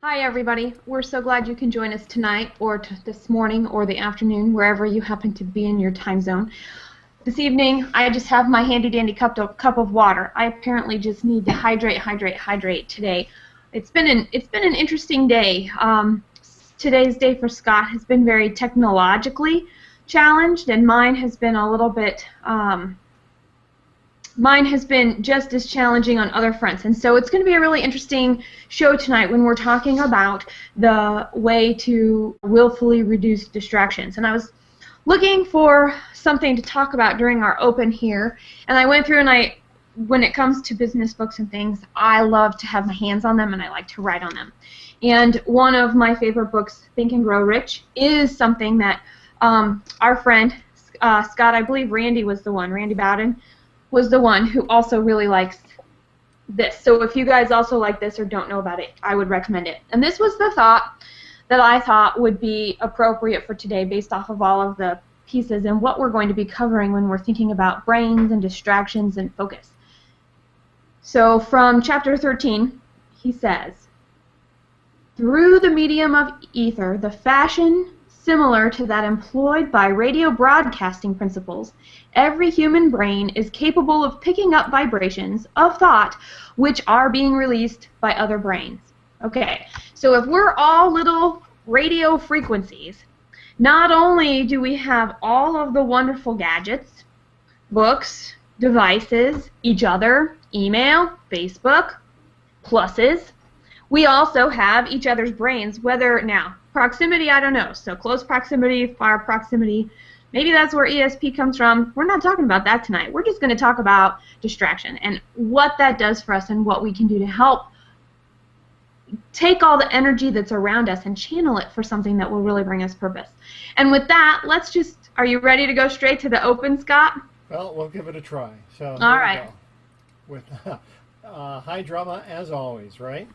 Hi, everybody. We're so glad you can join us tonight or this morning or the afternoon, wherever you happen to be in your time zone. This evening, I just have my handy-dandy cup of water. I apparently just need to hydrate today. It's been an interesting day. Today's day for Scott has been very technologically challenged, and mine has been a little bit mine has been just as challenging on other fronts. And so it's going to be a really interesting show tonight when we're talking about the way to willfully reduce distractions. And I was looking for something to talk about during our open here, and I went through and when it comes to business books and things, I love to have my hands on them and I like to write on them. And one of my favorite books, Think and Grow Rich, is something that our friend Scott, I believe Randy Bowden, was the one who also really likes this. So if you guys also like this or don't know about it, I would recommend it. And this was the thought that I thought would be appropriate for today based off of all of the pieces and what we're going to be covering when we're thinking about brains and distractions and focus. So from chapter 13, he says, through the medium of ether, the fashion similar to that employed by radio broadcasting principles, every human brain is capable of picking up vibrations of thought which are being released by other brains. Okay, so if we're all little radio frequencies, not only do we have all of the wonderful gadgets, books, devices, each other, email, Facebook, pluses, we also have each other's brains, whether now, proximity, I don't know. So close proximity, far proximity, maybe that's where ESP comes from. We're not talking about that tonight. We're just going to talk about distraction and what that does for us and what we can do to help take all the energy that's around us and channel it for something that will really bring us purpose. And with that, are you ready to go straight to the open, Scott? Well, we'll give it a try. So all right. With high drama as always, right?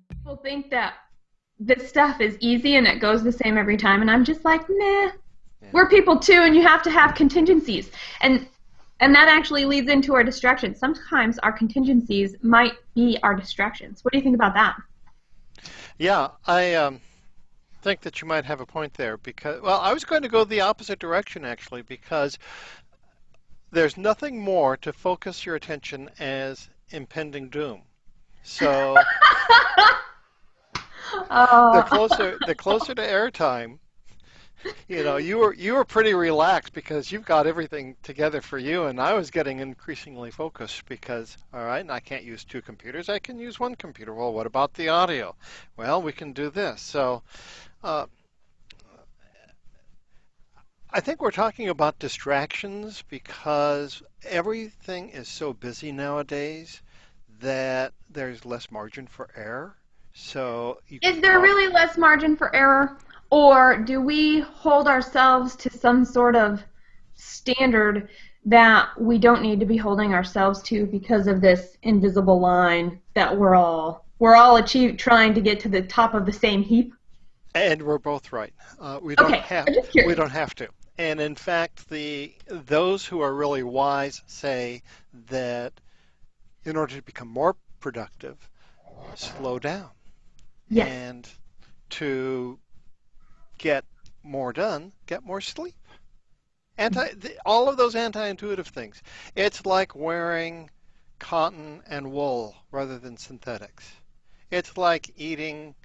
People think that this stuff is easy and it goes the same every time, and I'm just like, meh. Yeah. We're people too, and you have to have contingencies, and that actually leads into our distractions. Sometimes our contingencies might be our distractions. What do you think about that? Yeah, I think that you might have a point there because, well, I was going to go the opposite direction actually, because there's nothing more to focus your attention as impending doom. So the closer to airtime, you were pretty relaxed because you've got everything together for you, and I was getting increasingly focused because, all right, I can't use two computers, I can use one computer. Well, what about the audio? Well, we can do this. So I think we're talking about distractions because everything is so busy nowadays that there's less margin for error. So is there really less margin for error, or do we hold ourselves to some sort of standard that we don't need to be holding ourselves to because of this invisible line that we're all trying to get to the top of the same heap? And we're both right. We don't have to. And in fact, those who are really wise say that in order to become more productive, slow down. Yes. And to get more done, get more sleep. All of those anti-intuitive things. It's like wearing cotton and wool rather than synthetics. It's like eating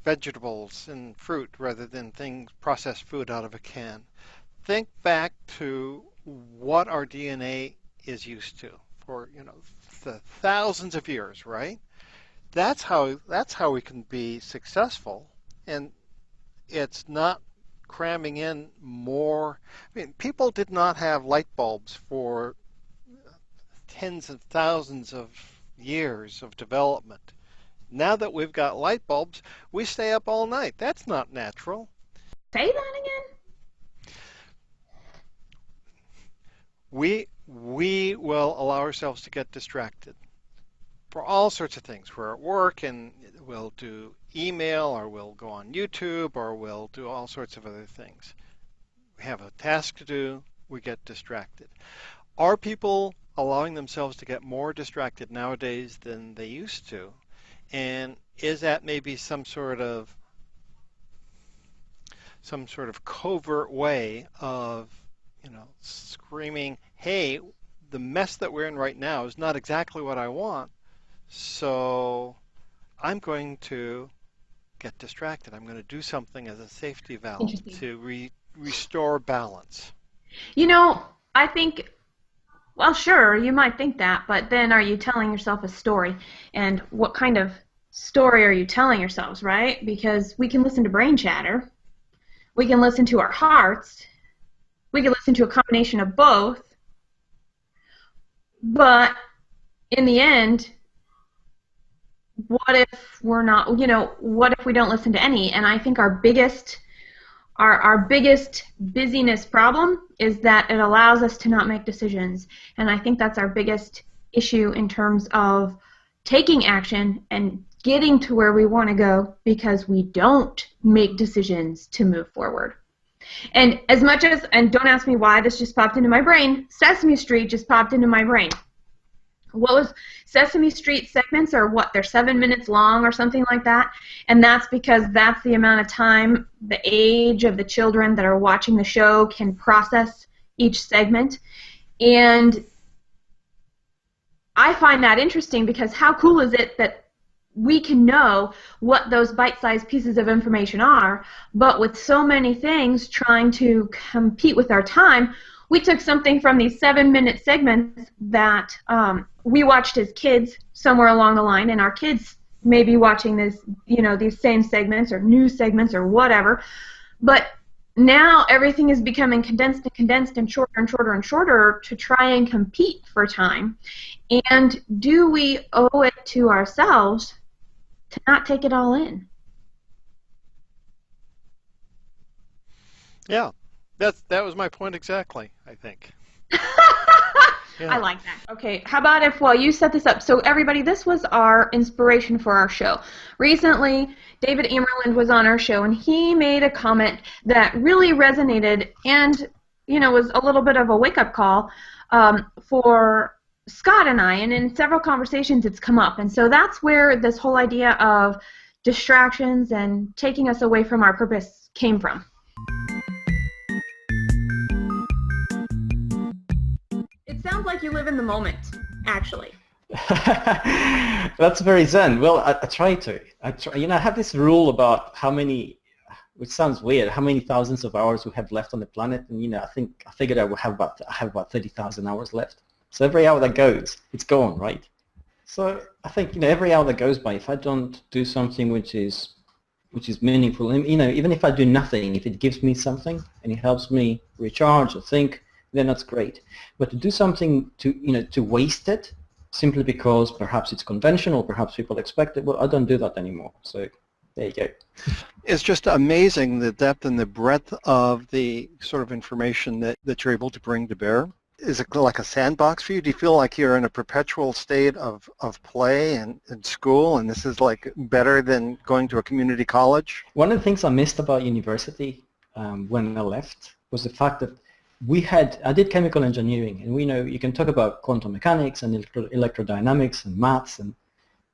vegetables and fruit rather than processed food out of a can. Think back to what our DNA is used to for the thousands of years, right? That's how we can be successful, and it's not cramming in more. I mean, people did not have light bulbs for tens of thousands of years of development. Now that we've got light bulbs, we stay up all night. That's not natural. Say that again? We will allow ourselves to get distracted for all sorts of things. We're at work and we'll do email, or we'll go on YouTube, or we'll do all sorts of other things. We have a task to do, we get distracted. Are people allowing themselves to get more distracted nowadays than they used to? And is that maybe some sort of covert way of, screaming, hey, the mess that we're in right now is not exactly what I want, so I'm going to get distracted. I'm going to do something as a safety valve to restore balance. I think, well, sure, you might think that, but then are you telling yourself a story? And what kind of story are you telling yourselves, right? Because we can listen to brain chatter, we can listen to our hearts, we can listen to a combination of both, but in the end, what if we're not, what if we don't listen to any? And I think our biggest busyness problem is that it allows us to not make decisions. And I think that's our biggest issue in terms of taking action and getting to where we want to go, because we don't make decisions to move forward. And and don't ask me why this just popped into my brain, Sesame Street just popped into my brain. What was Sesame Street segments are what? They're 7 minutes long or something like that. And that's because that's the amount of time the age of the children that are watching the show can process each segment. And I find that interesting, because how cool is it that we can know what those bite-sized pieces of information are, but with so many things trying to compete with our time, we took something from these 7-minute segments that we watched as kids somewhere along the line, and our kids may be watching this, these same segments or news segments or whatever, but now everything is becoming condensed and shorter and shorter and shorter to try and compete for time. And do we owe it to ourselves to not take it all in? Yeah, that was my point exactly, I think. Yeah. I like that. Okay, how about if, while you set this up, so everybody, this was our inspiration for our show. Recently, David Amerland was on our show, and he made a comment that really resonated and, was a little bit of a wake-up call for Scott and I, and in several conversations it's come up. And so that's where this whole idea of distractions and taking us away from our purpose came from. It sounds like you live in the moment, actually. That's very zen. Well, I try to. I have this rule about how many, which sounds weird, how many thousands of hours we have left on the planet, and I figured I have about 30,000 hours left. So every hour that goes, it's gone, right? So I think every hour that goes by, if I don't do something which is meaningful, and even if I do nothing, if it gives me something and it helps me recharge or think, then that's great. But to do something to waste it simply because perhaps it's conventional, perhaps people expect it, well, I don't do that anymore. So there you go. It's just amazing the depth and the breadth of the sort of information that you're able to bring to bear. Is it like a sandbox for you? Do you feel like you're in a perpetual state of play and school, and this is like better than going to a community college? One of the things I missed about university when I left was the fact that I did chemical engineering, and we know you can talk about quantum mechanics and electrodynamics and maths,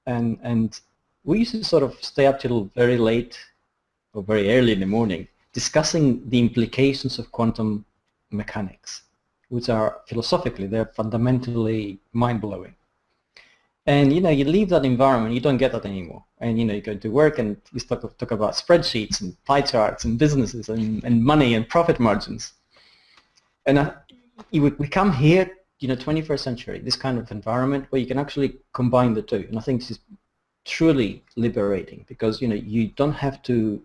and we used to sort of stay up till very late or very early in the morning discussing the implications of quantum mechanics, which are philosophically, they're fundamentally mind-blowing. And you leave that environment, you don't get that anymore. And you go to work and you talk about spreadsheets and pie charts and businesses and money and profit margins. And we come here, 21st century, this kind of environment where you can actually combine the two. And I think this is truly liberating, because you don't have to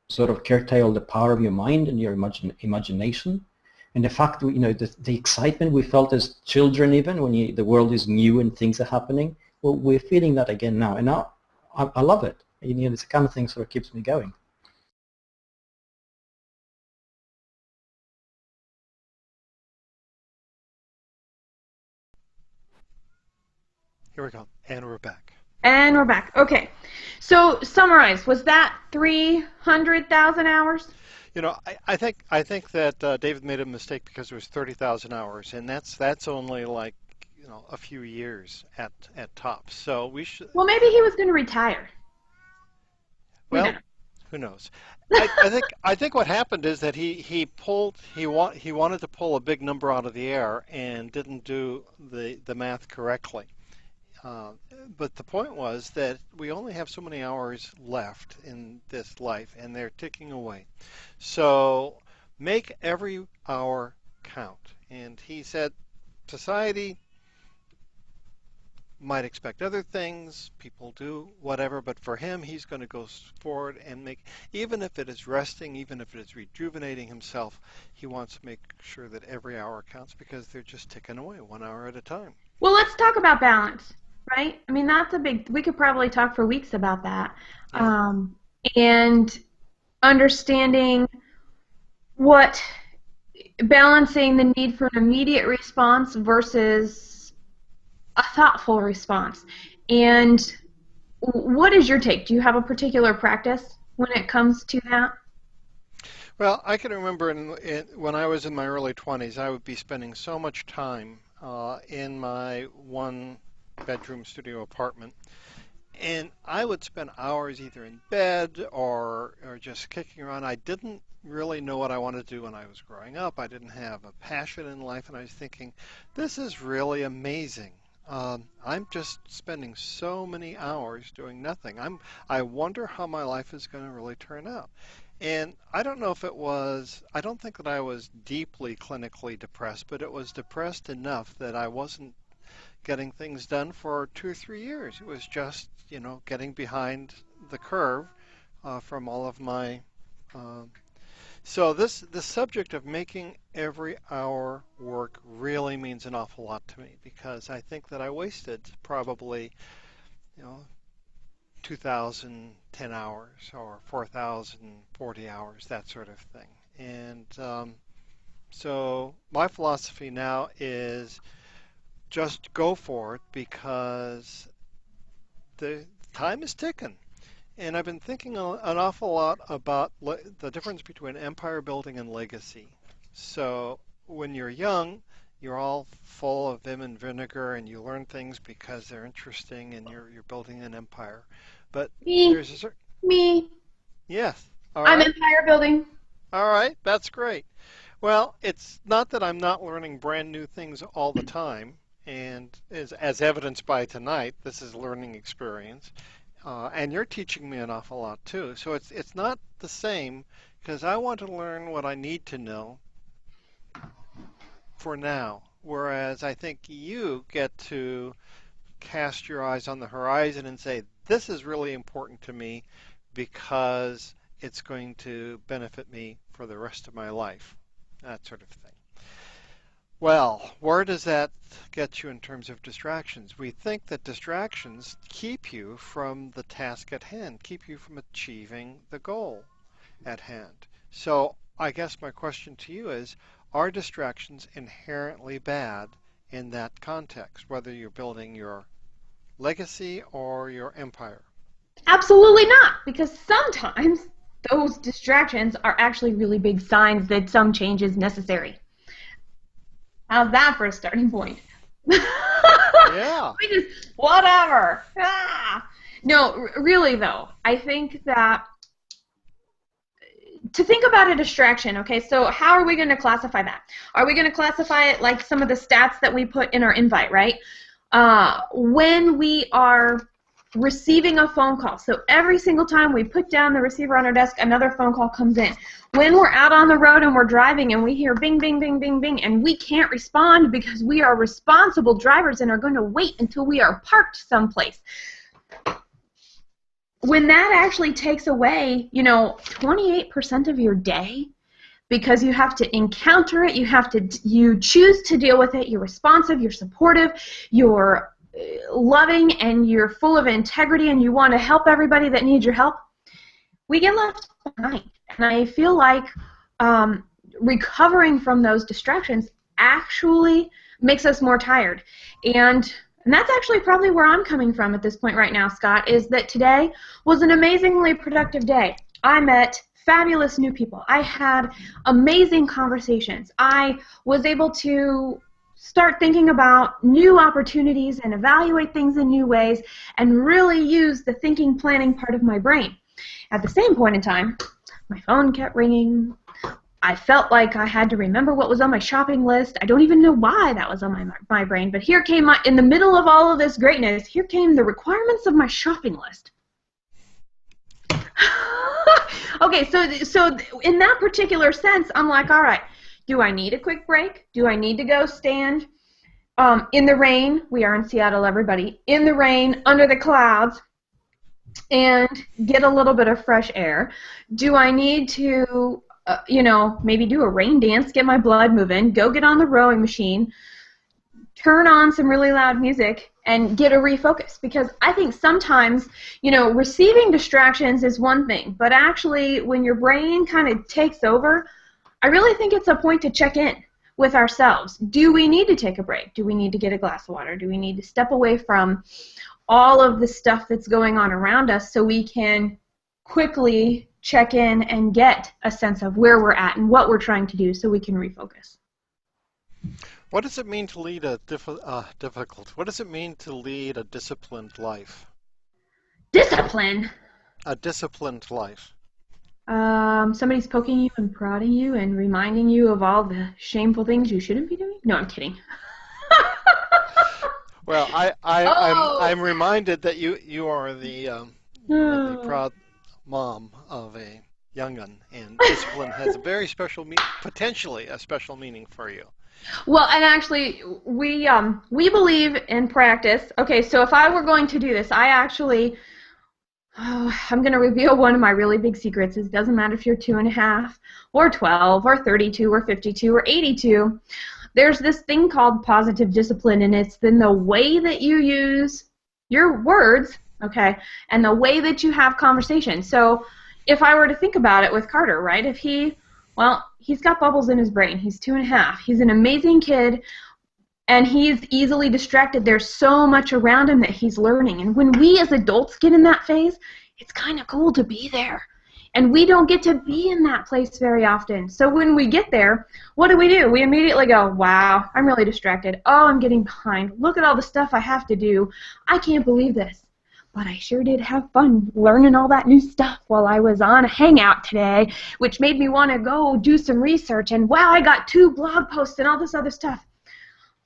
sort of curtail the power of your mind and your imagination. And the fact, the excitement we felt as children, even when the world is new and things are happening, well, we're feeling that again now. And now I love it. It's the kind of thing sort of keeps me going. Here we go, and we're back. And we're back. Okay. So summarize. Was that 300,000 hours? I think that David made a mistake because it was 30,000 hours, and that's only like a few years at tops. So we should. Well, maybe he was going to retire. Well, who knows? I think what happened is that he wanted to pull a big number out of the air and didn't do the math correctly. But the point was that we only have so many hours left in this life, and they're ticking away. So make every hour count. And he said society might expect other things, people do whatever, but for him, he's going to go forward and make, even if it is resting, even if it is rejuvenating himself, he wants to make sure that every hour counts because they're just ticking away 1 hour at a time. Well, let's talk about balance, right? I mean, that's we could probably talk for weeks about that. Yeah. And understanding balancing the need for an immediate response versus a thoughtful response. And what is your take? Do you have a particular practice when it comes to that? Well, I can remember when I was in my early 20s, I would be spending so much time in my one-bedroom studio apartment, and I would spend hours either in bed or just kicking around. I didn't really know what I wanted to do when I was growing up. I didn't have a passion in life, and I was thinking, this is really amazing. I'm just spending so many hours doing nothing. I wonder how my life is going to really turn out. And I don't know if I don't think that I was deeply clinically depressed, but it was depressed enough that I wasn't getting things done for 2 or 3 years. It was just, getting behind the curve from all of my so the subject of making every hour work really means an awful lot to me because I think that I wasted probably, 2,010 hours or 4,040 hours, that sort of thing. And so my philosophy now is just go for it because the time is ticking. And I've been thinking an awful lot about the difference between empire building and legacy. So when you're young, you're all full of vim and vinegar, and you learn things because they're interesting, and you're building an empire. But there's a certain yes. All right. I'm empire building. All right, that's great. Well, it's not that I'm not learning brand new things all the time, and as evidenced by tonight, this is a learning experience. And you're teaching me an awful lot too. So it's not the same because I want to learn what I need to know for now. Whereas I think you get to cast your eyes on the horizon and say, this is really important to me because it's going to benefit me for the rest of my life. That sort of thing. Well, where does that get you in terms of distractions? We think that distractions keep you from the task at hand, keep you from achieving the goal at hand. So I guess my question to you is, are distractions inherently bad in that context, whether you're building your legacy or your empire? Absolutely not, because sometimes those distractions are actually really big signs that some change is necessary. How's that for a starting point? Yeah. Whatever. No, really though, I think that to think about a distraction, okay, so how are we going to classify that? Are we going to classify it like some of the stats that we put in our invite, right? When we are receiving a phone call, so every single time we put down the receiver on our desk, another phone call comes in. When we're out on the road and we're driving and we hear bing, bing, bing, bing, bing, and we can't respond because we are responsible drivers and are going to wait until we are parked someplace. When that actually takes away, 28% of your day because you have to encounter it, you choose to deal with it, you're responsive, you're supportive, you're loving and you're full of integrity and you want to help everybody that needs your help, we get left behind. And I feel like recovering from those distractions actually makes us more tired. And that's actually probably where I'm coming from at this point right now, Scott, is that today was an amazingly productive day. I met fabulous new people. I had amazing conversations. I was able to start thinking about new opportunities and evaluate things in new ways and really use the thinking, planning part of my brain. At the same point in time, my phone kept ringing. I felt like I had to remember what was on my shopping list. I don't even know why that was on my brain, but here came in the middle of all of this greatness, here came the requirements of my shopping list. Okay, so in that particular sense, I'm like, all right, do I need a quick break? Do I need to go stand in the rain? We are in Seattle, everybody. In the rain, under the clouds, and get a little bit of fresh air? Do I need to, maybe do a rain dance, get my blood moving, go get on the rowing machine, turn on some really loud music, and get a refocus? Because I think sometimes, receiving distractions is one thing, but actually when your brain kind of takes over, I really think it's a point to check in with ourselves. Do we need to take a break? Do we need to get a glass of water? Do we need to step away from all of the stuff that's going on around us so we can quickly check in and get a sense of where we're at and what we're trying to do so we can refocus? What does it mean to lead a What does it mean to lead a disciplined life? Discipline? A disciplined life. Somebody's poking you and prodding you and reminding you of all the shameful things you shouldn't be doing? No, I'm kidding. Well, I'm reminded that you are the proud mom of a young'un, and discipline has a very special, potentially a special meaning for you. Well, and actually, we believe in practice. Okay, so if I were going to do this, I'm going to reveal one of my really big secrets. It doesn't matter if you're 2.5 or 12 or 32 or 52 or 82. There's this thing called positive discipline, and it's in the way that you use your words, okay, and the way that you have conversation. So if I were to think about it with Carter, right, he's got bubbles in his brain. He's 2.5. He's an amazing kid, and he's easily distracted. There's so much around him that he's learning. And when we as adults get in that phase, it's kind of cool to be there. And we don't get to be in that place very often. So when we get there, what do? We immediately go, wow, I'm really distracted. Oh, I'm getting behind. Look at all the stuff I have to do. I can't believe this. But I sure did have fun learning all that new stuff while I was on a hangout today, which made me want to go do some research. And wow, I got 2 blog posts and all this other stuff.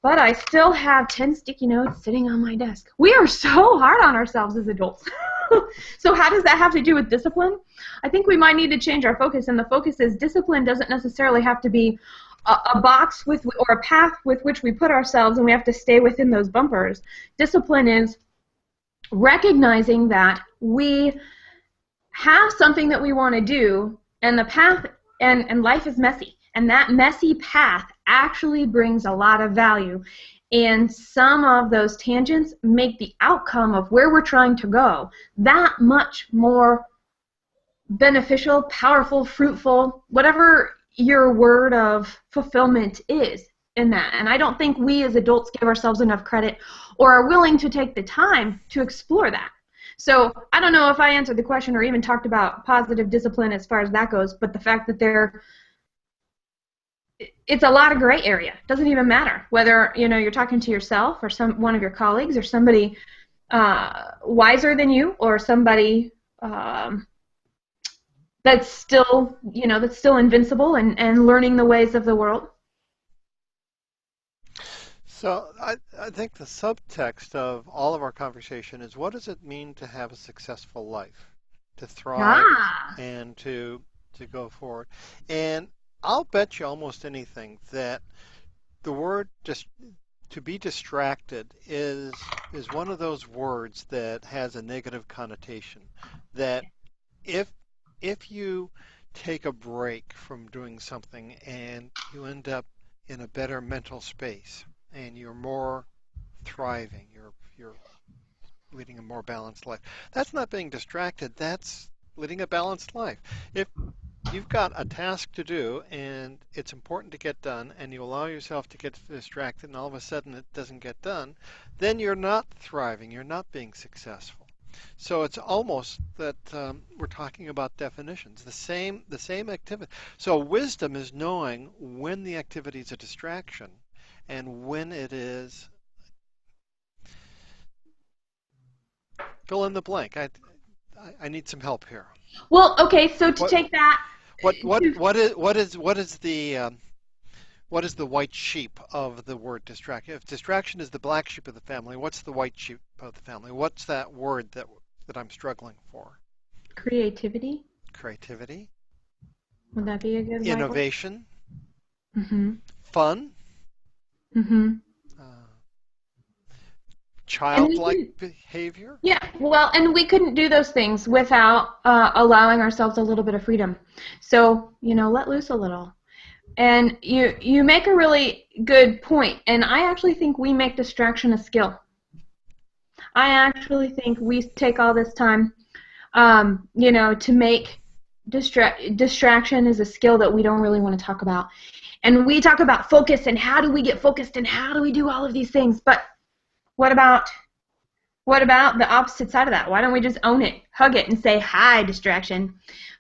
But I still have 10 sticky notes sitting on my desk. We are so hard on ourselves as adults. So how does that have to do with discipline? I think we might need to change our focus, and the focus is discipline doesn't necessarily have to be a box or a path with which we put ourselves and we have to stay within those bumpers. Discipline is recognizing that we have something that we want to do, and the path and life is messy, and that messy path actually brings a lot of value, and some of those tangents make the outcome of where we're trying to go that much more beneficial, powerful, fruitful, whatever your word of fulfillment is in that. And I don't think we as adults give ourselves enough credit or are willing to take the time to explore that. So I don't know if I answered the question or even talked about positive discipline as far as that goes, but the fact that it's a lot of gray area. It doesn't even matter whether you're talking to yourself or one of your colleagues or somebody wiser than you or somebody that's still invincible and learning the ways of the world. So I think the subtext of all of our conversation is, what does it mean to have a successful life, to thrive and to go forward? And I'll bet you almost anything that the word to be distracted is one of those words that has a negative connotation. That if you take a break from doing something and you end up in a better mental space and you're more thriving, you're leading a more balanced life. That's not being distracted. That's leading a balanced life. If you've got a task to do and it's important to get done and you allow yourself to get distracted and all of a sudden it doesn't get done, then you're not thriving. You're not being successful. So it's almost that we're talking about definitions, the same activity. So wisdom is knowing when the activity is a distraction and when it is fill in the blank. I need some help here. Well, okay, so to What take that, what is the white sheep of the word distraction? If distraction is the black sheep of the family, what's the white sheep of the family? What's that word that I'm struggling for? creativity, Creativity, would that be a good word? innovation, Mm-hmm. fun, Mm-hmm. uh, childlike behavior. Yeah, well, and we couldn't do those things without allowing ourselves a little bit of freedom. So, let loose a little. And you make a really good point, and I actually think we make distraction a skill. I actually think we take all this time, to make distraction is a skill that we don't really want to talk about. And we talk about focus and how do we get focused and how do we do all of these things, but what about the opposite side of that? Why don't we just own it, hug it, and say, hi, distraction.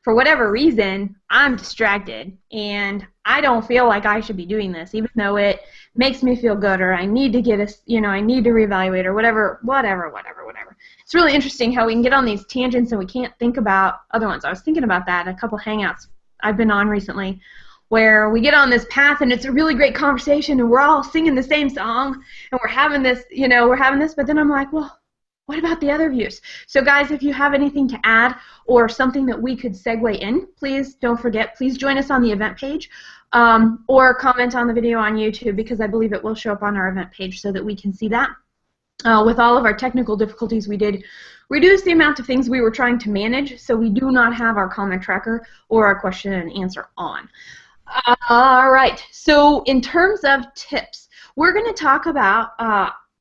For whatever reason, I'm distracted, and I don't feel like I should be doing this, even though it makes me feel good, or I need to I need to reevaluate, or whatever. It's really interesting how we can get on these tangents and we can't think about other ones. I was thinking about that in a couple hangouts I've been on recently, where we get on this path and it's a really great conversation and we're all singing the same song and we're having this, but then I'm like, well, what about the other views? So guys, if you have anything to add or something that we could segue in, please don't forget, please join us on the event page or comment on the video on YouTube, because I believe it will show up on our event page so that we can see that. With all of our technical difficulties, we did reduce the amount of things we were trying to manage, so we do not have our comment tracker or our question and answer on. All right, so in terms of tips, we're going to talk about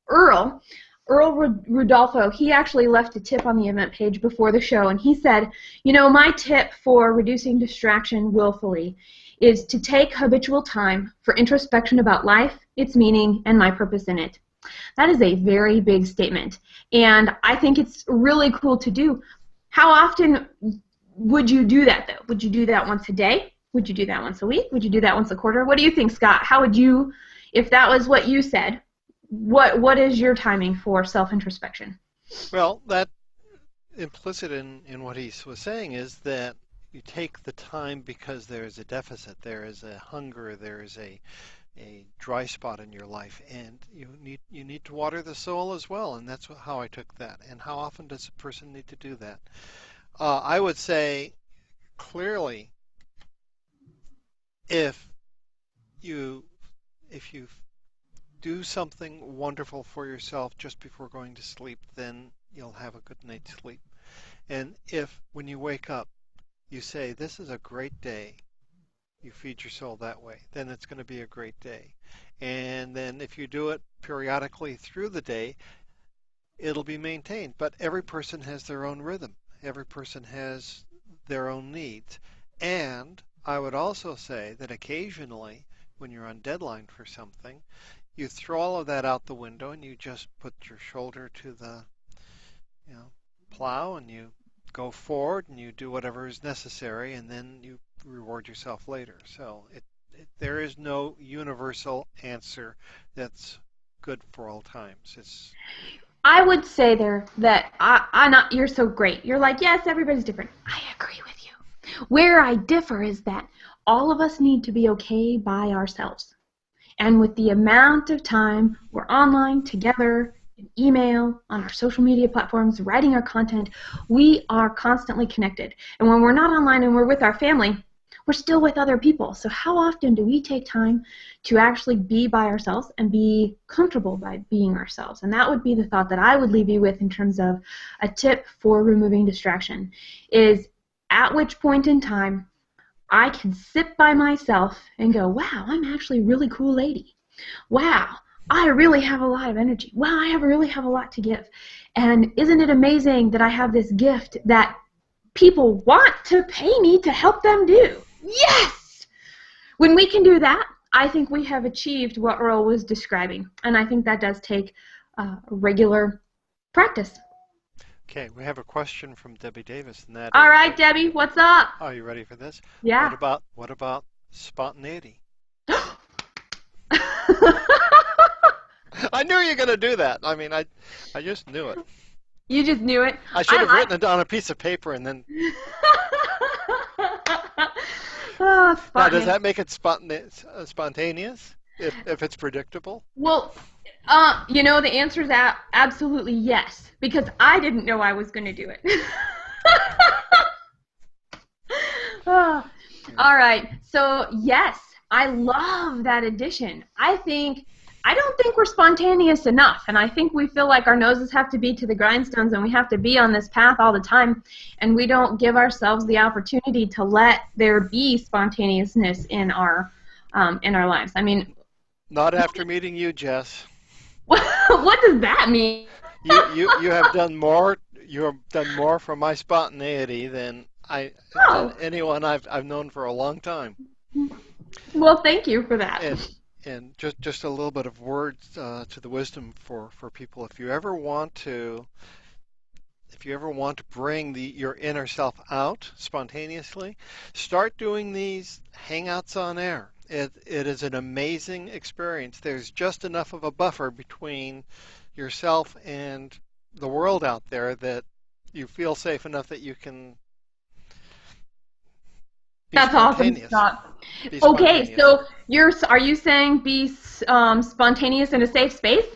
Earl Rudolpho. He actually left a tip on the event page before the show, and he said, my tip for reducing distraction willfully is to take habitual time for introspection about life, its meaning, and my purpose in it. That is a very big statement, and I think it's really cool to do. How often would you do that, though? Would you do that once a day? Would you do that once a week? Would you do that once a quarter? What do you think, Scott? How would you, if that was what you said, what is your timing for self-introspection? Well, that implicit in what he was saying is that you take the time because there is a deficit, there is a hunger, there is a dry spot in your life, and you need to water the soul as well, and that's how I took that. And how often does a person need to do that? I would say clearly, if you do something wonderful for yourself just before going to sleep, then you'll have a good night's sleep. And if when you wake up you say, this is a great day, you feed your soul that way, then it's going to be a great day. And then if you do it periodically through the day, it'll be maintained. But every person has their own rhythm. Every person has their own needs. And I would also say that occasionally, when you're on deadline for something, you throw all of that out the window and you just put your shoulder to the plow and you go forward and you do whatever is necessary, and then you reward yourself later. So there is no universal answer that's good for all times. I would say there that you're so great. You're like, yes, everybody's different. I agree with you. Where I differ is that all of us need to be okay by ourselves. And with the amount of time we're online together, in email, on our social media platforms, writing our content, we are constantly connected. And when we're not online and we're with our family, we're still with other people. So how often do we take time to actually be by ourselves and be comfortable by being ourselves? And that would be the thought that I would leave you with in terms of a tip for removing distraction, is at which point in time I can sit by myself and go, wow, I'm actually a really cool lady. Wow, I really have a lot of energy. Wow, I really have a lot to give. And isn't it amazing that I have this gift that people want to pay me to help them do? Yes! When we can do that, I think we have achieved what Earl was describing. And I think that does take regular practice. Okay, we have a question from Debbie Davis, and that All is, right, Debbie, what's up? are you ready for this? Yeah. What about spontaneity? I knew you were going to do that. I mean, I just knew it. You just knew it. I should have written it on a piece of paper and then. Oh, now, does that make it spontaneous if it's predictable? Well, you know, the answer is absolutely yes, because I didn't know I was going to do it. Oh, all right. So, yes, I love that addition. I don't think we're spontaneous enough, and I think we feel like our noses have to be to the grindstones and we have to be on this path all the time, and we don't give ourselves the opportunity to let there be spontaneousness in our lives. I mean, not after meeting you, Jess. What does that mean? You have done more. You have done more for my spontaneity than than anyone I've known for a long time. Well, thank you for that. And just a little bit of words to the wisdom for people. If you ever want to bring your inner self out spontaneously, start doing these hangouts on air. It is an amazing experience. There's just enough of a buffer between yourself and the world out there that you feel safe enough that you can be That's spontaneous. Awesome, Scott. Okay, so are you saying be spontaneous in a safe space?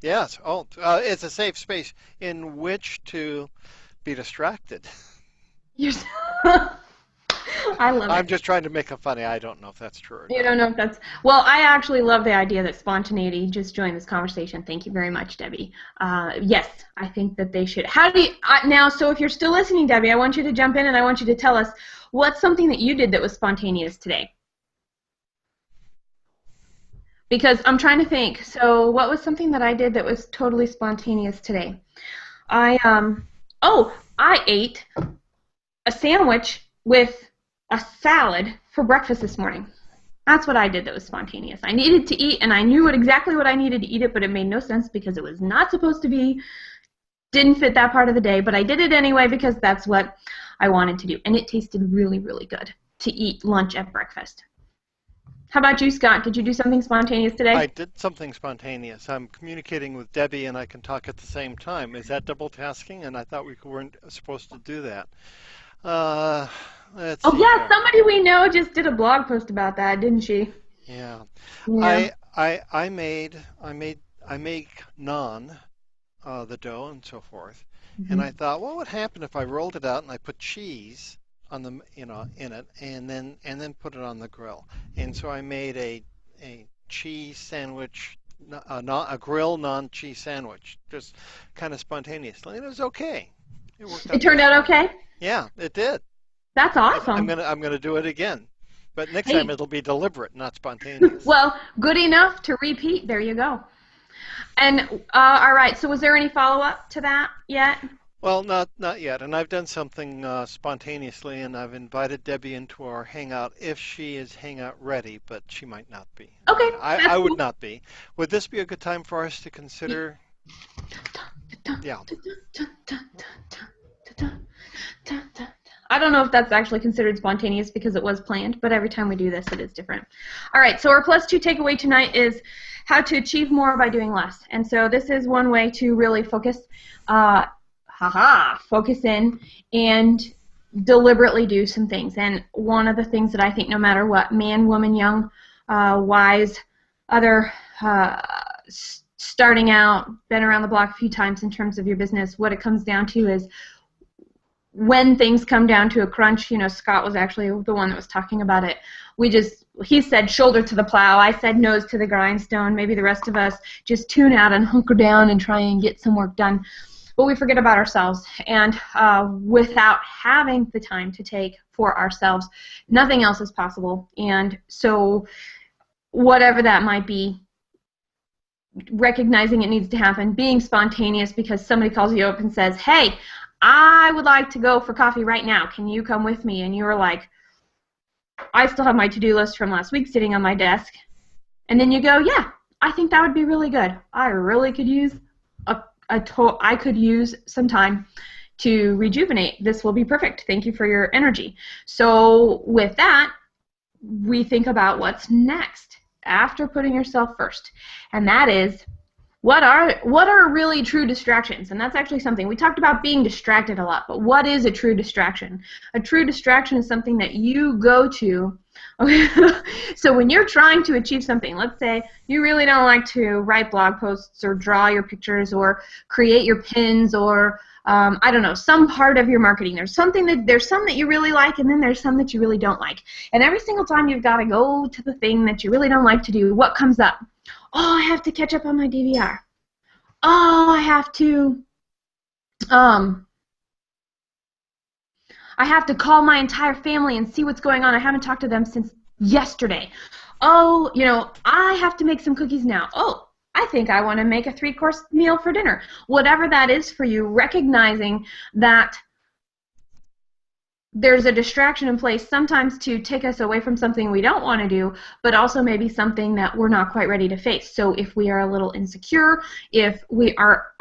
Yes. Oh, it's a safe space in which to be distracted. I love it. I'm just trying to make it funny. I don't know if that's true or not. You don't know if that's... Well, I actually love the idea that spontaneity just joined this conversation. Thank you very much, Debbie. Yes, I think that they should. How do you... now, so if you're still listening, Debbie, I want you to jump in and I want you to tell us what's something that you did that was spontaneous today. Because I'm trying to think. So what was something that I did that was totally spontaneous today? I ate a sandwich with a salad for breakfast this morning. That's what I did that was spontaneous. I needed to eat, and I knew exactly what I needed to eat it, but it made no sense because it was not supposed to be, didn't fit that part of the day, but I did it anyway because that's what I wanted to do. And it tasted really, really good to eat lunch at breakfast. How about you, Scott? Did you do something spontaneous today? I did something spontaneous. I'm communicating with Debbie and I can talk at the same time. Is that double tasking? And I thought we weren't supposed to do that. Let's see yeah, here. Somebody we know just did a blog post about that, didn't she? Yeah. Yeah. I make naan, the dough and so forth, and I thought, what would happen if I rolled it out and I put cheese on the in it, and then put it on the grill? And so I made a cheese sandwich, a grill non-cheese sandwich, just kind of spontaneously, and it was okay. It worked out. It turned out okay? Yeah, it did. That's awesome. I'm gonna do it again, but next time it'll be deliberate, not spontaneous. Well, good enough to repeat. There you go. And all right. So was there any follow-up to that yet? Well, not yet. And I've done something spontaneously, and I've invited Debbie into our hangout if she is hangout ready, but she might not be. Okay. I would not be. Would this be a good time for us to consider? Yeah. I don't know if that's actually considered spontaneous because it was planned, but every time we do this, it is different. All right, so our +2 takeaway tonight is how to achieve more by doing less. And so this is one way to really focus, focus in and deliberately do some things. And one of the things that I think no matter what, man, woman, young, wise, other, starting out, been around the block a few times in terms of your business, what it comes down to is when things come down to a crunch, you know, Scott was actually the one that was talking about it. He said shoulder to the plow. I said nose to the grindstone. Maybe the rest of us just tune out and hunker down and try and get some work done. But we forget about ourselves. And without having the time to take for ourselves, nothing else is possible. And so whatever that might be, recognizing it needs to happen, being spontaneous because somebody calls you up and says, hey, I would like to go for coffee right now. Can you come with me? And you're like, I still have my to-do list from last week sitting on my desk. And then you go, yeah, I think that would be really good. I really could use I could use some time to rejuvenate. This will be perfect. Thank you for your energy. So with that, we think about what's next after putting yourself first. And that is, what are really true distractions? And that's actually something. We talked about being distracted a lot, but what is a true distraction? A true distraction is something that you go to. So when you're trying to achieve something, let's say you really don't like to write blog posts or draw your pictures or create your pins or I don't know, some part of your marketing. There's some that you really like, and then there's some that you really don't like. And every single time you've got to go to the thing that you really don't like to do, what comes up? Oh, I have to catch up on my DVR. Oh, I have to call my entire family and see what's going on. I haven't talked to them since yesterday. Oh, I have to make some cookies now. Oh, I think I want to make a 3-course meal for dinner. Whatever that is for you, recognizing that there's a distraction in place sometimes to take us away from something we don't want to do, but also maybe something that we're not quite ready to face. So if we are a little insecure, if we are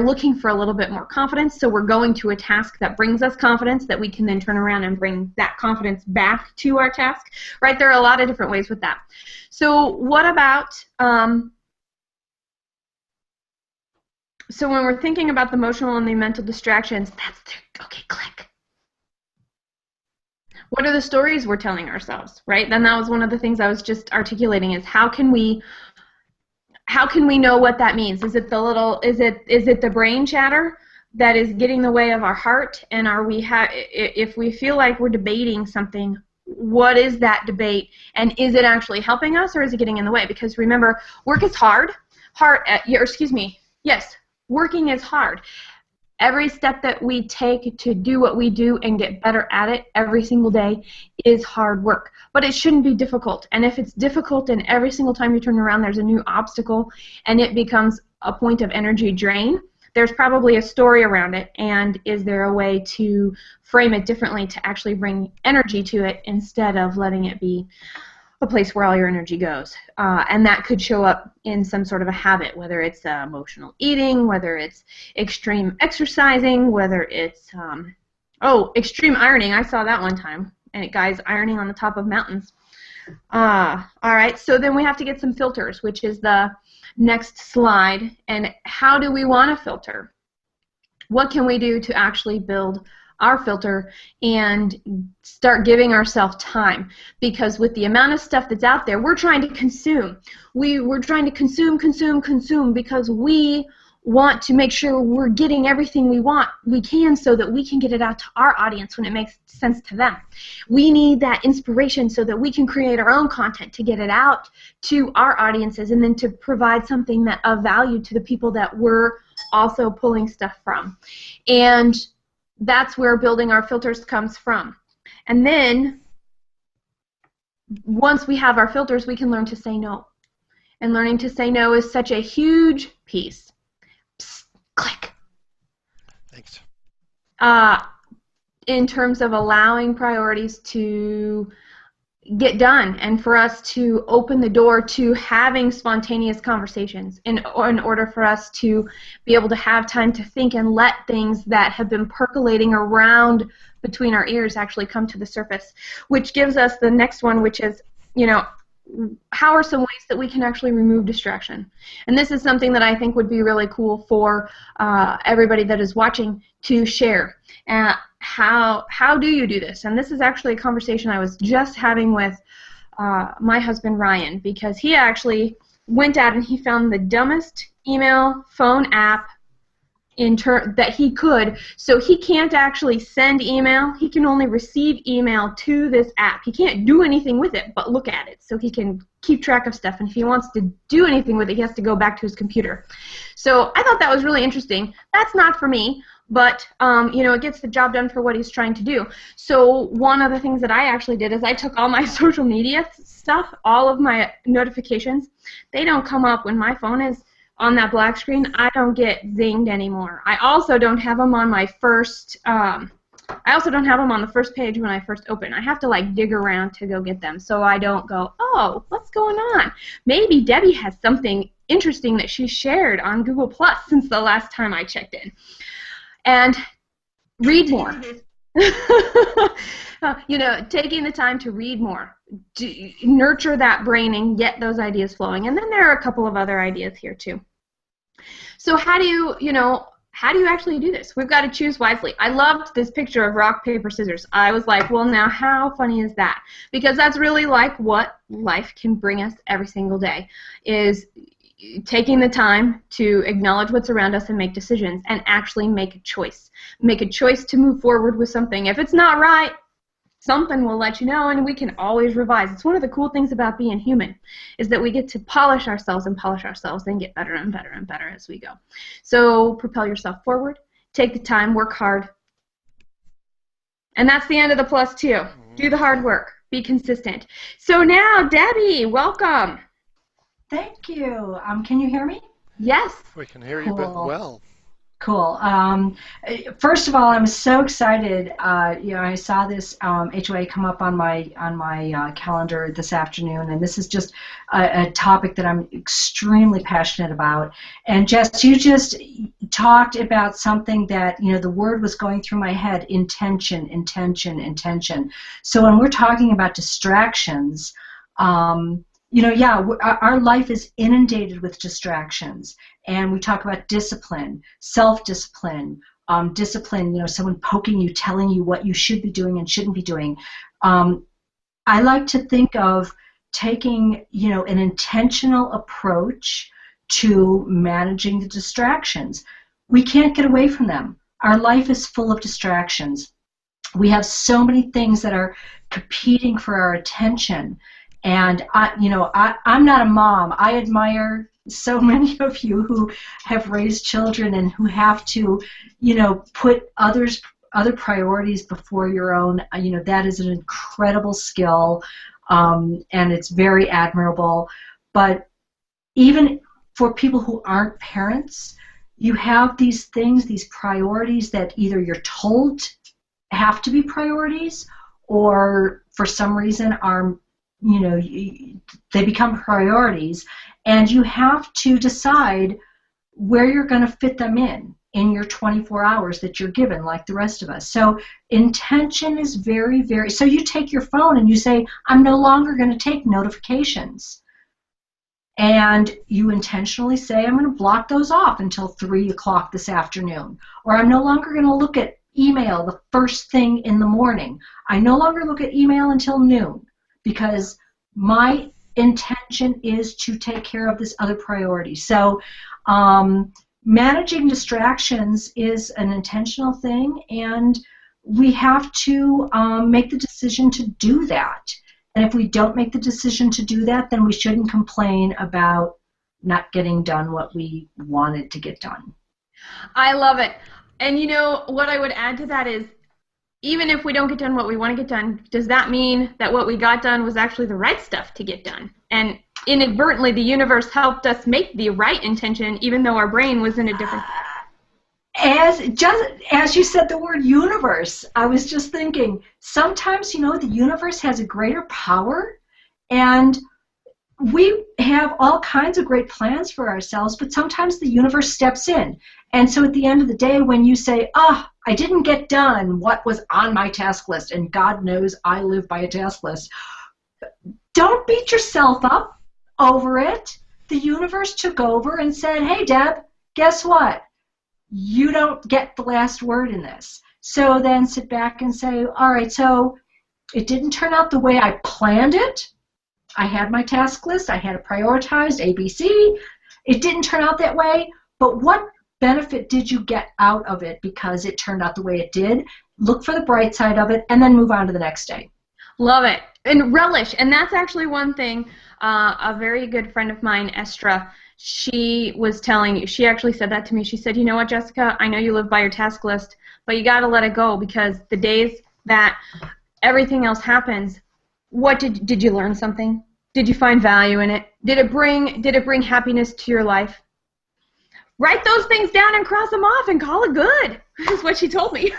looking for a little bit more confidence, so we're going to a task that brings us confidence that we can then turn around and bring that confidence back to our task, right? There are a lot of different ways with that. So what about, so when we're thinking about the emotional and the mental distractions, okay, click. What are the stories we're telling ourselves, right? Then that was one of the things I was just articulating is how can we know what that means? Is it the brain chatter that is getting in the way of our heart? And if we feel like we're debating something, what is that debate? And is it actually helping us, or is it getting in the way? Because remember, work is hard. Working is hard. Every step that we take to do what we do and get better at it every single day is hard work. But it shouldn't be difficult. And if it's difficult and every single time you turn around there's a new obstacle and it becomes a point of energy drain, there's probably a story around it. And is there a way to frame it differently to actually bring energy to it instead of letting it be a place where all your energy goes? And that could show up in some sort of a habit, whether it's emotional eating, whether it's extreme exercising, whether it's, extreme ironing. I saw that one time, and guys ironing on the top of mountains. All right, so then we have to get some filters, which is the next slide. And how do we want to filter? What can we do to actually build our filter and start giving ourselves time? Because with the amount of stuff that's out there, we're trying to consume. We're trying to consume because we want to make sure we're getting everything we can so that we can get it out to our audience when it makes sense to them. We need that inspiration so that we can create our own content to get it out to our audiences and then to provide something that of value to the people that we're also pulling stuff from. And that's where building our filters comes from. And then once we have our filters, we can learn to say no. And learning to say no is such a huge piece. Psst, click. Thanks. In terms of allowing priorities to get done and for us to open the door to having spontaneous conversations in order for us to be able to have time to think and let things that have been percolating around between our ears actually come to the surface, which gives us the next one, which is, how are some ways that we can actually remove distraction? And this is something that I think would be really cool for everybody that is watching to share. How do you do this? And this is actually a conversation I was just having with my husband Ryan, because he actually went out and he found the dumbest email phone app that he could. So he can't actually send email. He can only receive email to this app. He can't do anything with it but look at it. So he can keep track of stuff. And if he wants to do anything with it, he has to go back to his computer. So I thought that was really interesting. That's not for me, but it gets the job done for what he's trying to do. So one of the things that I actually did is I took all my social media stuff, all of my notifications. They don't come up when my phone is on that black screen. I don't get zinged anymore. I also don't have them on my first. I also don't have them on the first page when I first open. I have to like dig around to go get them, so I don't go, oh, what's going on? Maybe Debbie has something interesting that she shared on Google Plus since the last time I checked in. And read more. Taking the time to read more, nurture that brain and get those ideas flowing. And then there are a couple of other ideas here too. So how do you actually do this? We've got to choose wisely. I loved this picture of rock, paper, scissors. I was like, well, now how funny is that? Because that's really like what life can bring us every single day, is taking the time to acknowledge what's around us and make decisions and actually make a choice. Make a choice to move forward with something. If it's not right, something will let you know, and we can always revise. It's one of the cool things about being human, is that we get to polish ourselves and get better and better and better as we go. So propel yourself forward, take the time, work hard. And that's the end of the plus two. Do the hard work. Be consistent. So now, Debbie, welcome. Thank you. Can you hear me? Yes. We can hear you well. Cool. First of all, I'm so excited. I saw this HOA come up on my calendar this afternoon, and this is just a topic that I'm extremely passionate about. And Jess, you just talked about something that, the word was going through my head: intention, intention, intention. So when we're talking about distractions, our life is inundated with distractions, and we talk about discipline, self-discipline, discipline, someone poking you, telling you what you should be doing and shouldn't be doing. I like to think of taking, an intentional approach to managing the distractions. We can't get away from them. Our life is full of distractions. We have so many things that are competing for our attention. And I'm not a mom. I admire so many of you who have raised children and who have to, put other priorities before your own. That is an incredible skill, and it's very admirable. But even for people who aren't parents, you have these things, these priorities that either you're told have to be priorities, or for some reason are they become priorities, and you have to decide where you're going to fit them in your 24 hours that you're given, like the rest of us. So intention is very, very, so you take your phone and you say, I'm no longer going to take notifications. And you intentionally say, I'm going to block those off until 3 o'clock this afternoon. Or I'm no longer going to look at email the first thing in the morning. I no longer look at email until noon, because my intention is to take care of this other priority. So managing distractions is an intentional thing, and we have to make the decision to do that. And if we don't make the decision to do that, then we shouldn't complain about not getting done what we wanted to get done. I love it. And what I would add to that is, even if we don't get done what we want to get done, does that mean that what we got done was actually the right stuff to get done? And inadvertently, the universe helped us make the right intention, even though our brain was in a different... As you said the word universe, I was just thinking, sometimes, the universe has a greater power, and we have all kinds of great plans for ourselves, but sometimes the universe steps in. And so at the end of the day, when you say, I didn't get done what was on my task list, and God knows I live by a task list, don't beat yourself up over it. The universe took over and said, hey, Deb, guess what? You don't get the last word in this. So then sit back and say, all right, so it didn't turn out the way I planned it. I had my task list. I had it prioritized, ABC. It didn't turn out that way, but what benefit did you get out of it because it turned out the way it did? Look for the bright side of it and then move on to the next day. Love it. And relish. And that's actually one thing a very good friend of mine, Estra, she was telling you. She actually said that to me. She said, you know what, Jessica, I know you live by your task list, but you got to let it go, because the days that everything else happens, what did you learn something? Did you find value in it? Did it bring happiness to your life? Write those things down and cross them off and call it good. Is what she told me.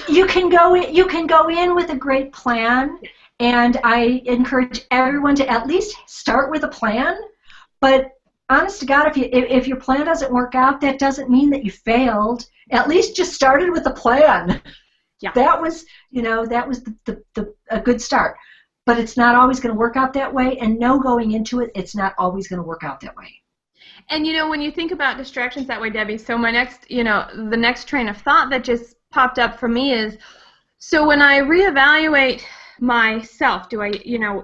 You can go in with a great plan, and I encourage everyone to at least start with a plan. But honest to God, if your plan doesn't work out, that doesn't mean that you failed. At least just started with a plan. Yeah. That was a good start. But it's not always going to work out that way, and know going into it, it's not always going to work out that way. And when you think about distractions that way, Debbie, so my next, the next train of thought that just popped up for me is, so when I reevaluate myself, do I,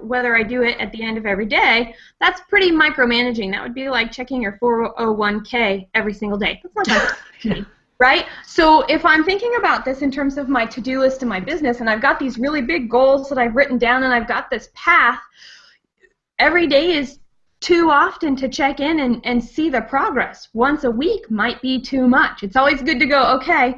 whether I do it at the end of every day, that's pretty micromanaging. That would be like checking your 401k every single day. That's not yeah. Right? So if I'm thinking about this in terms of my to-do list in my business, and I've got these really big goals that I've written down, and I've got this path, every day is too often to check in and see the progress. Once a week might be too much. It's always good to go, okay,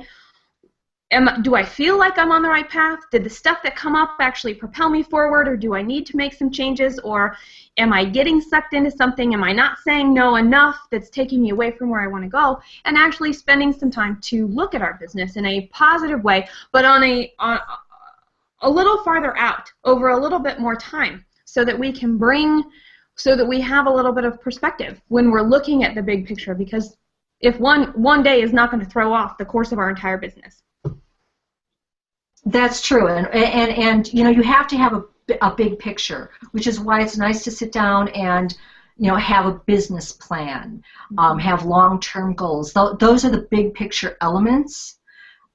do I feel like I'm on the right path? Did the stuff that come up actually propel me forward, or do I need to make some changes, or am I getting sucked into something? Am I not saying no enough that's taking me away from where I want to go? And actually spending some time to look at our business in a positive way, but on a little farther out, over a little bit more time, so that we have a little bit of perspective when we're looking at the big picture, because if one day is not going to throw off the course of our entire business. That's true, and you have to have a big picture, which is why it's nice to sit down and have a business plan, have long-term goals. Those are the big picture elements,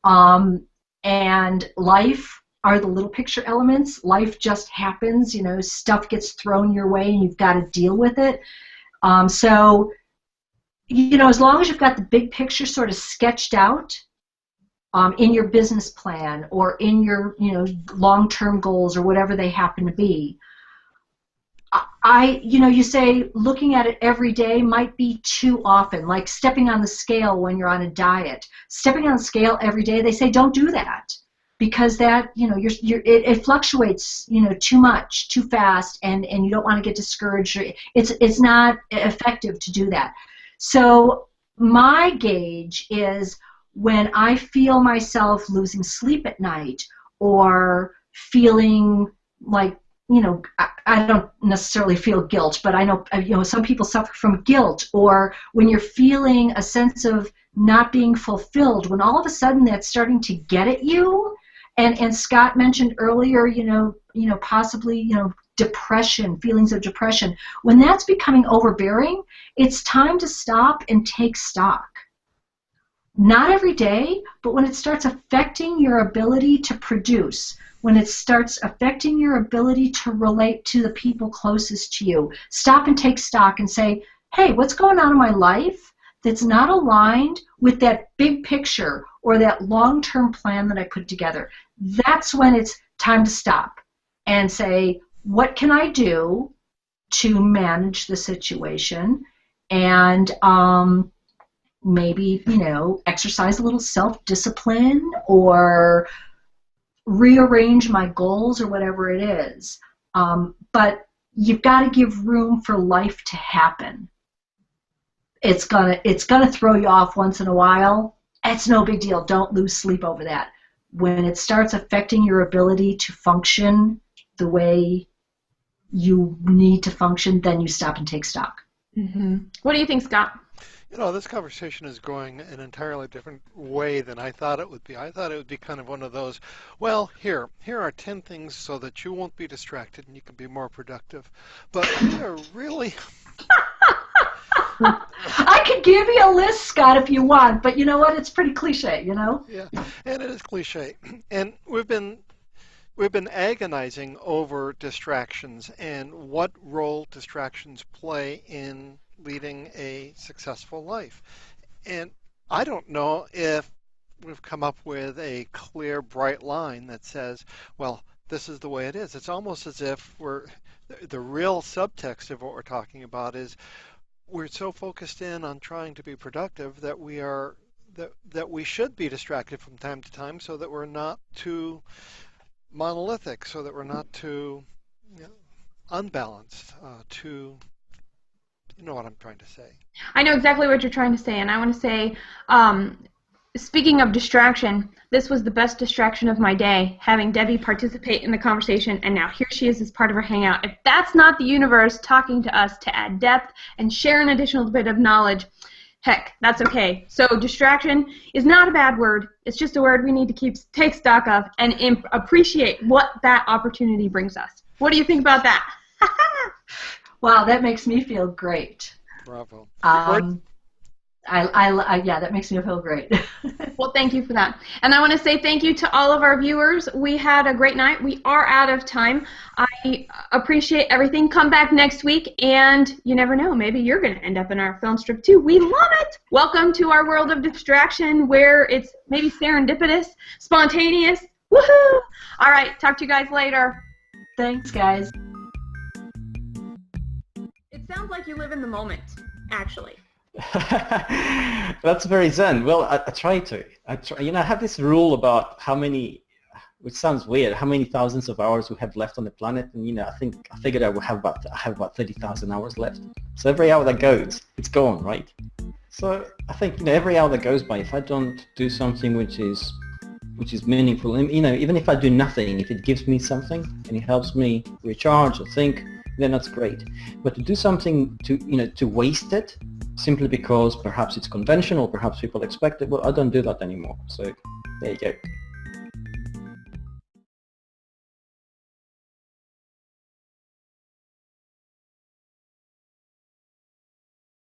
and life are the little picture elements. Life just happens, stuff gets thrown your way and you've got to deal with it. So as long as you've got the big picture sort of sketched out, in your business plan or in your long-term goals or whatever they happen to be, you say looking at it every day might be too often, like stepping on the scale when you're on a diet. Stepping on the scale every day, they say don't do that, because that it fluctuates too much, too fast, and you don't want to get discouraged. It's not effective to do that. So my gauge is when I feel myself losing sleep at night, or feeling like, I don't necessarily feel guilt, but I know, some people suffer from guilt, or when you're feeling a sense of not being fulfilled, when all of a sudden that's starting to get at you, and Scott mentioned earlier, possibly, depression, feelings of depression, when that's becoming overbearing, it's time to stop and take stock. Not every day, but when it starts affecting your ability to produce, when it starts affecting your ability to relate to the people closest to you, stop and take stock and say, hey, what's going on in my life that's not aligned with that big picture or that long-term plan that I put together? That's when it's time to stop and say, what can I do to manage the situation? And maybe, exercise a little self-discipline, or rearrange my goals, or whatever it is. But you've got to give room for life to happen. It's gonna throw you off once in a while. It's no big deal. Don't lose sleep over that. When it starts affecting your ability to function the way you need to function, then you stop and take stock. Mm-hmm. What do you think, Scott? This conversation is going an entirely different way than I thought it would be. I thought it would be kind of one of those, well, here are 10 things so that you won't be distracted and you can be more productive. But we are really... I could give you a list, Scott, if you want, but you know what? It's pretty cliche, Yeah, and it is cliche. And we've been agonizing over distractions and what role distractions play in leading a successful life. And I don't know if we've come up with a clear, bright line that says, well, this is the way it is. It's almost as if the real subtext of what we're talking about is we're so focused in on trying to be productive that that we should be distracted from time to time so that we're not too monolithic, so that we're not too unbalanced, too, you know what I'm trying to say. I know exactly what you're trying to say, and I want to say, speaking of distraction, this was the best distraction of my day, having Debbie participate in the conversation, and now here she is as part of her hangout. If that's not the universe talking to us to add depth and share an additional bit of knowledge, heck, that's okay. So distraction is not a bad word. It's just a word we need to take stock of and appreciate what that opportunity brings us. What do you think about that? Wow, that makes me feel great. Bravo. Yeah, that makes me feel great. Well, thank you for that. And I want to say thank you to all of our viewers. We had a great night. We are out of time. I appreciate everything. Come back next week, and you never know, maybe you're going to end up in our film strip too. We love it. Welcome to our world of distraction where it's maybe serendipitous, spontaneous. Woohoo! All right, talk to you guys later. Thanks, guys. It sounds like you live in the moment, actually. That's very zen. Well, I try to. I have this rule about how many, which sounds weird, how many thousands of hours we have left on the planet, and I figured I have about 30,000 hours left. So every hour that goes, it's gone, right? So I think every hour that goes by, if I don't do something which is meaningful, and even if I do nothing, if it gives me something and it helps me recharge or think, then that's great. But to do something to waste it simply because perhaps it's conventional, perhaps people expect it, well, I don't do that anymore. So there you go.